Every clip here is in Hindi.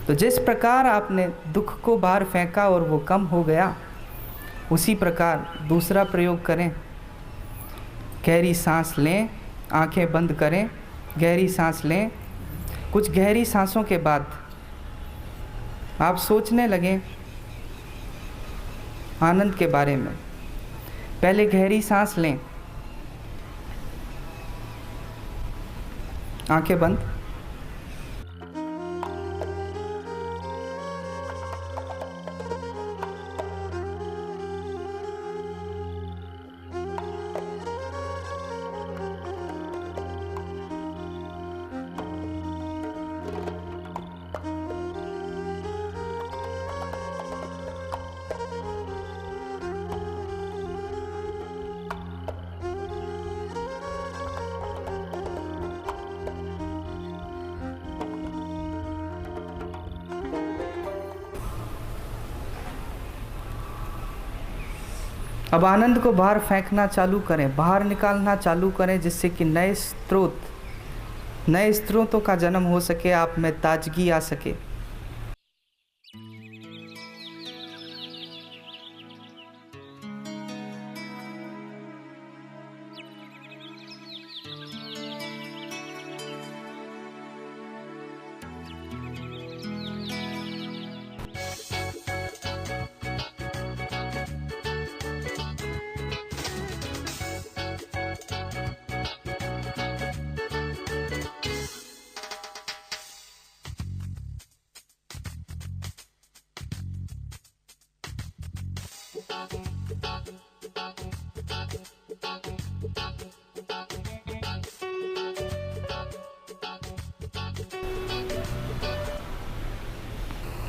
तो जिस प्रकार आपने दुख को बाहर फेंका और वो कम हो गया, उसी प्रकार दूसरा प्रयोग करें। गहरी सांस लें, आंखें बंद करें, गहरी सांस लें। कुछ गहरी सांसों के बाद आप सोचने लगें आनंद के बारे में। पहले गहरी सांस लें, आंखें बंद। अब आनंद को बाहर फेंकना चालू करें, बाहर निकालना चालू करें, जिससे कि नए स्रोतों का जन्म हो सके, आप में ताजगी आ सके।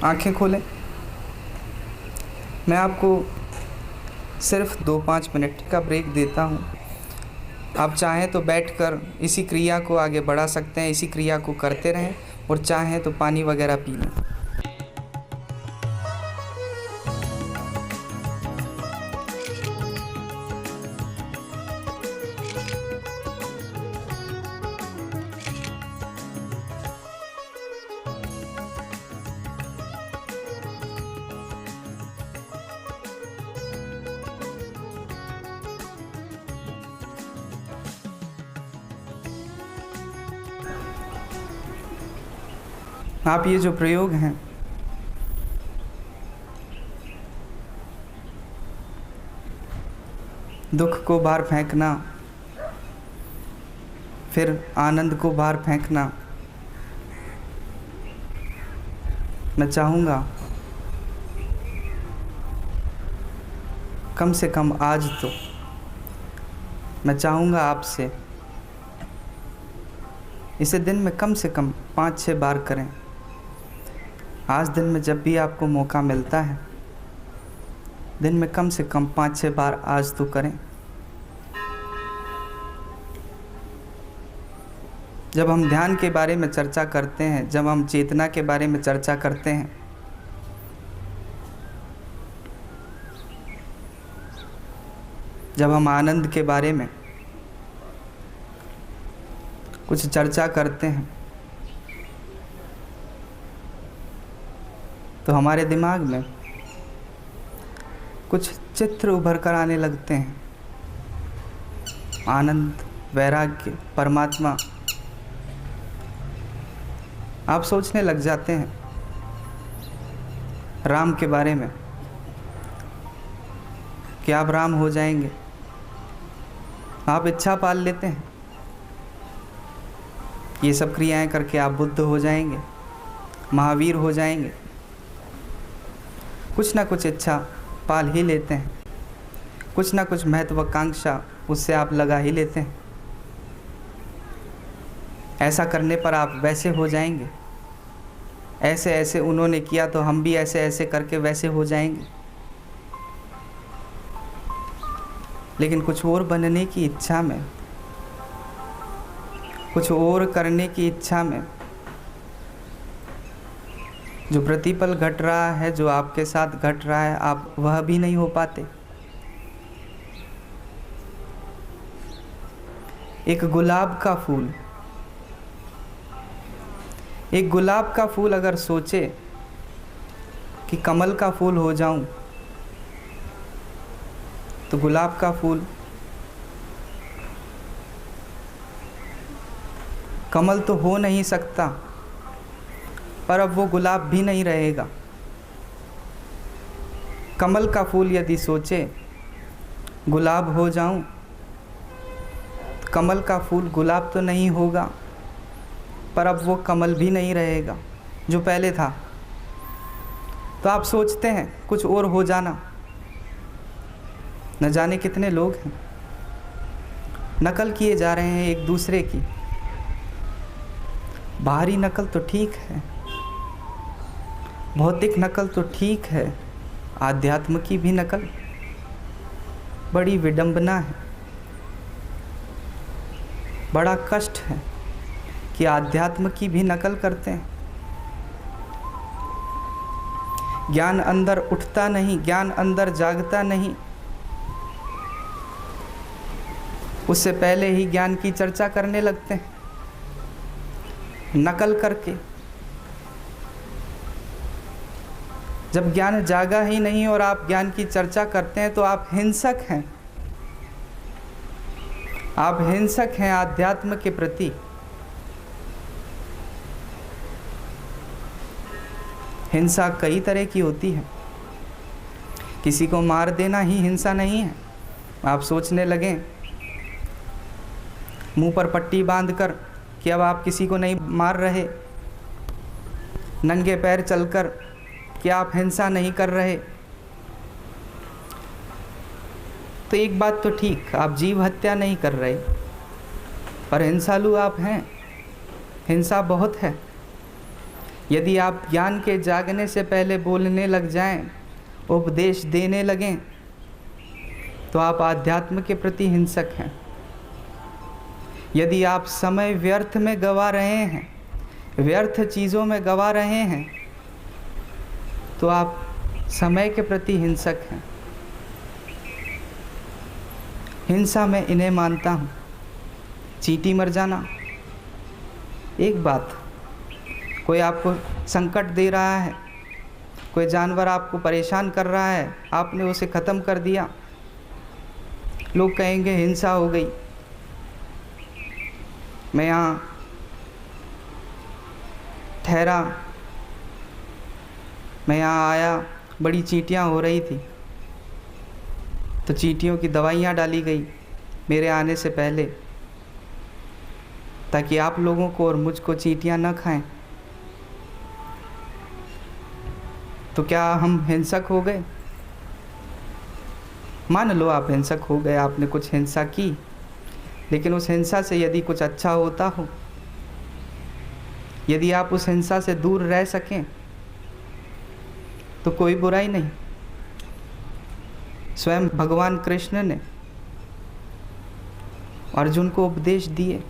आंखें खोलें। मैं आपको सिर्फ 2-5 मिनट का ब्रेक देता हूँ। आप चाहें तो बैठकर इसी क्रिया को आगे बढ़ा सकते हैं, इसी क्रिया को करते रहें, और चाहें तो पानी वगैरह पी लें। आप ये जो प्रयोग हैं, दुख को बाहर फेंकना, फिर आनंद को बाहर फेंकना, मैं चाहूँगा कम से कम आज तो मैं चाहूँगा आपसे इसे दिन में कम से कम 5-6 बार करें। आज दिन में जब भी आपको मौका मिलता है, दिन में कम से कम 5-6 बार आज तो करें। जब हम ध्यान के बारे में चर्चा करते हैं, जब हम चेतना के बारे में चर्चा करते हैं, जब हम आनंद के बारे में कुछ चर्चा करते हैं, तो हमारे दिमाग में कुछ चित्र उभर कर आने लगते हैं। आनंद, वैराग्य, परमात्मा। आप सोचने लग जाते हैं राम के बारे में कि आप राम हो जाएंगे। आप इच्छा पाल लेते हैं, ये सब क्रियाएं करके आप बुद्ध हो जाएंगे, महावीर हो जाएंगे। कुछ ना कुछ इच्छा पाल ही लेते हैं, कुछ ना कुछ महत्वाकांक्षा उससे आप लगा ही लेते हैं। ऐसा करने पर आप वैसे हो जाएंगे, ऐसे ऐसे उन्होंने किया तो हम भी ऐसे ऐसे करके वैसे हो जाएंगे। लेकिन कुछ और बनने की इच्छा में, कुछ और करने की इच्छा में जो प्रतिपल घट रहा है, जो आपके साथ घट रहा है, आप वह भी नहीं हो पाते। एक गुलाब का फूल, एक गुलाब का फूल अगर सोचे कि कमल का फूल हो जाऊं तो गुलाब का फूल, कमल तो हो नहीं सकता, पर अब वो गुलाब भी नहीं रहेगा। कमल का फूल यदि सोचे गुलाब हो जाऊं, कमल का फूल गुलाब तो नहीं होगा, पर अब वो कमल भी नहीं रहेगा जो पहले था। तो आप सोचते हैं कुछ और हो जाना। न जाने कितने लोग हैं नकल किए जा रहे हैं एक दूसरे की। बाहरी नकल तो ठीक है, भौतिक नकल तो ठीक है, आध्यात्म की भी नकल बड़ी विडंबना है। बड़ा कष्ट है कि आध्यात्म की भी नकल करते हैं। ज्ञान अंदर उठता नहीं, ज्ञान अंदर जागता नहीं, उससे पहले ही ज्ञान की चर्चा करने लगते हैं नकल करके। जब ज्ञान जागा ही नहीं और आप ज्ञान की चर्चा करते हैं तो आप हिंसक हैं। आप हिंसक हैं आध्यात्म के प्रति। हिंसा कई तरह की होती है। किसी को मार देना ही हिंसा नहीं है। आप सोचने लगें मुंह पर पट्टी बांधकर कि अब आप किसी को नहीं मार रहे, नंगे पैर चलकर कि आप हिंसा नहीं कर रहे, तो एक बात तो ठीक, आप जीव हत्या नहीं कर रहे, पर हिंसालु आप हैं। हिंसा बहुत है। यदि आप ज्ञान के जागने से पहले बोलने लग जाएं, उपदेश देने लगें, तो आप आध्यात्म के प्रति हिंसक हैं। यदि आप समय व्यर्थ में गवा रहे हैं, व्यर्थ चीज़ों में गवा रहे हैं, तो आप समय के प्रति हिंसक हैं। हिंसा में इन्हें मानता हूँ। चींटी मर जाना एक बात, कोई आपको संकट दे रहा है, कोई जानवर आपको परेशान कर रहा है, आपने उसे ख़त्म कर दिया, लोग कहेंगे हिंसा हो गई। मैं यहाँ ठहरा, मैं यहाँ आया, बड़ी चींटियाँ हो रही थी, तो चींटियों की दवाइयाँ डाली गई मेरे आने से पहले, ताकि आप लोगों को और मुझको चींटियाँ न खाएं। तो क्या हम हिंसक हो गए? मान लो आप हिंसक हो गए, आपने कुछ हिंसा की, लेकिन उस हिंसा से यदि कुछ अच्छा होता हो, यदि आप उस हिंसा से दूर रह सकें, तो कोई बुराई नहीं। स्वयं भगवान कृष्ण ने अर्जुन को उपदेश दिए,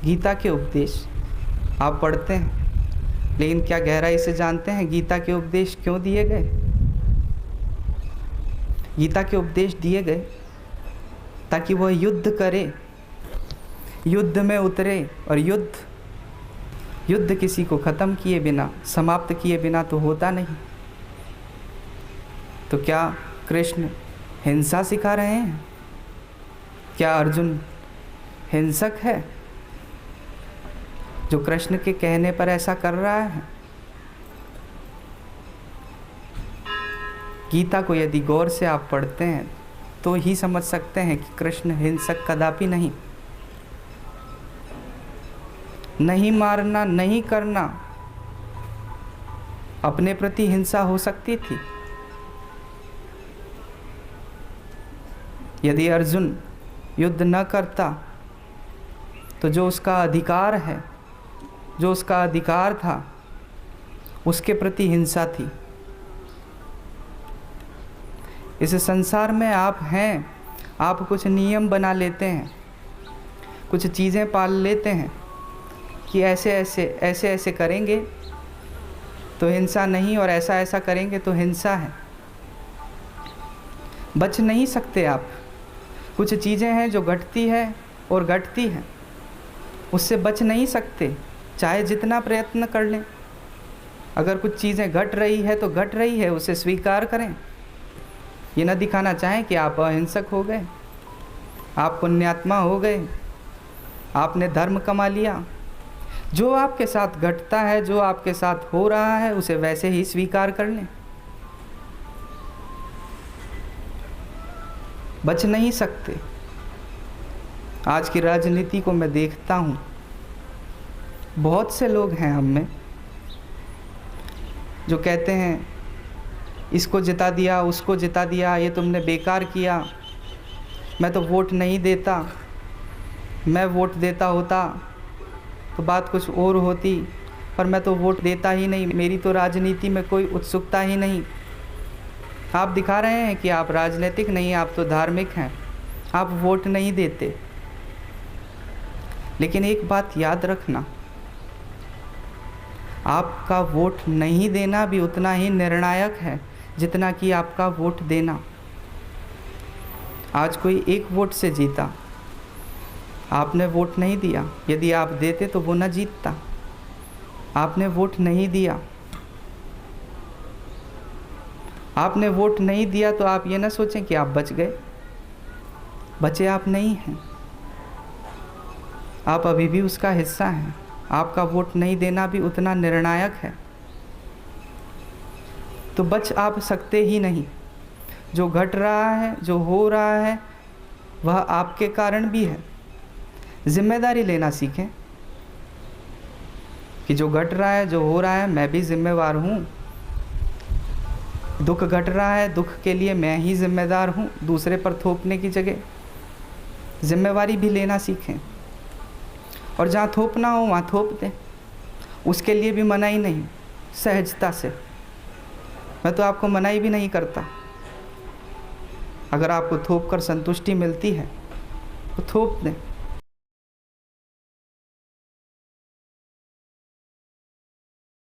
गीता के उपदेश आप पढ़ते हैं, लेकिन क्या गहराई से जानते हैं गीता के उपदेश क्यों दिए गए? गीता के उपदेश दिए गए ताकि वह युद्ध करे, युद्ध में उतरे, और युद्ध किसी को ख़त्म किए बिना, समाप्त किए बिना तो होता नहीं। तो क्या कृष्ण हिंसा सिखा रहे हैं? क्या अर्जुन हिंसक है जो कृष्ण के कहने पर ऐसा कर रहा है? गीता को यदि गौर से आप पढ़ते हैं तो ही समझ सकते हैं कि कृष्ण हिंसक कदापि नहीं। नहीं मारना, नहीं करना, अपने प्रति हिंसा हो सकती थी। यदि अर्जुन युद्ध न करता तो जो उसका अधिकार है, जो उसका अधिकार था, उसके प्रति हिंसा थी। इस संसार में आप हैं, आप कुछ नियम बना लेते हैं, कुछ चीज़ें पाल लेते हैं कि ऐसे ऐसे करेंगे तो हिंसा नहीं, और ऐसा ऐसा करेंगे तो हिंसा है। बच नहीं सकते आप। कुछ चीज़ें हैं जो घटती है और घटती हैं, उससे बच नहीं सकते, चाहे जितना प्रयत्न कर लें। अगर कुछ चीज़ें घट रही है तो घट रही है, उसे स्वीकार करें। ये न दिखाना चाहें कि आप अहिंसक हो गए, आप पुण्यात्मा हो गए, आपने धर्म कमा लिया। जो आपके साथ घटता है, जो आपके साथ हो रहा है, उसे वैसे ही स्वीकार कर लें। बच नहीं सकते। आज की राजनीति को मैं देखता हूँ, बहुत से लोग हैं हम में जो कहते हैं इसको जिता दिया, उसको जिता दिया, ये तुमने बेकार किया, मैं तो वोट नहीं देता, मैं वोट देता होता तो बात कुछ और होती, पर मैं तो वोट देता ही नहीं, मेरी तो राजनीति में कोई उत्सुकता ही नहीं। आप दिखा रहे हैं कि आप राजनीतिक नहीं, आप तो धार्मिक हैं, आप वोट नहीं देते। लेकिन एक बात याद रखना, आपका वोट नहीं देना भी उतना ही निर्णायक है जितना कि आपका वोट देना। आज कोई एक वोट से जीता, आपने वोट नहीं दिया, यदि आप देते तो वो न जीतता। आपने वोट नहीं दिया, आपने वोट नहीं दिया तो आप ये ना सोचें कि आप बच गए। बचे आप नहीं हैं, आप अभी भी उसका हिस्सा हैं। आपका वोट नहीं देना भी उतना निर्णायक है। तो बच आप सकते ही नहीं। जो घट रहा है, जो हो रहा है, वह आपके कारण भी है। जिम्मेदारी लेना सीखें कि जो घट रहा है, जो हो रहा है, मैं भी जिम्मेवार हूँ। दुख घट रहा है, दुख के लिए मैं ही जिम्मेदार हूँ। दूसरे पर थोपने की जगह जिम्मेवारी भी लेना सीखें, और जहाँ थोपना हो वहाँ थोप दें। उसके लिए भी मनाही नहीं, सहजता से। मैं तो आपको मनाही भी नहीं करता। अगर आपको थोप कर संतुष्टि मिलती है तो थोप दें।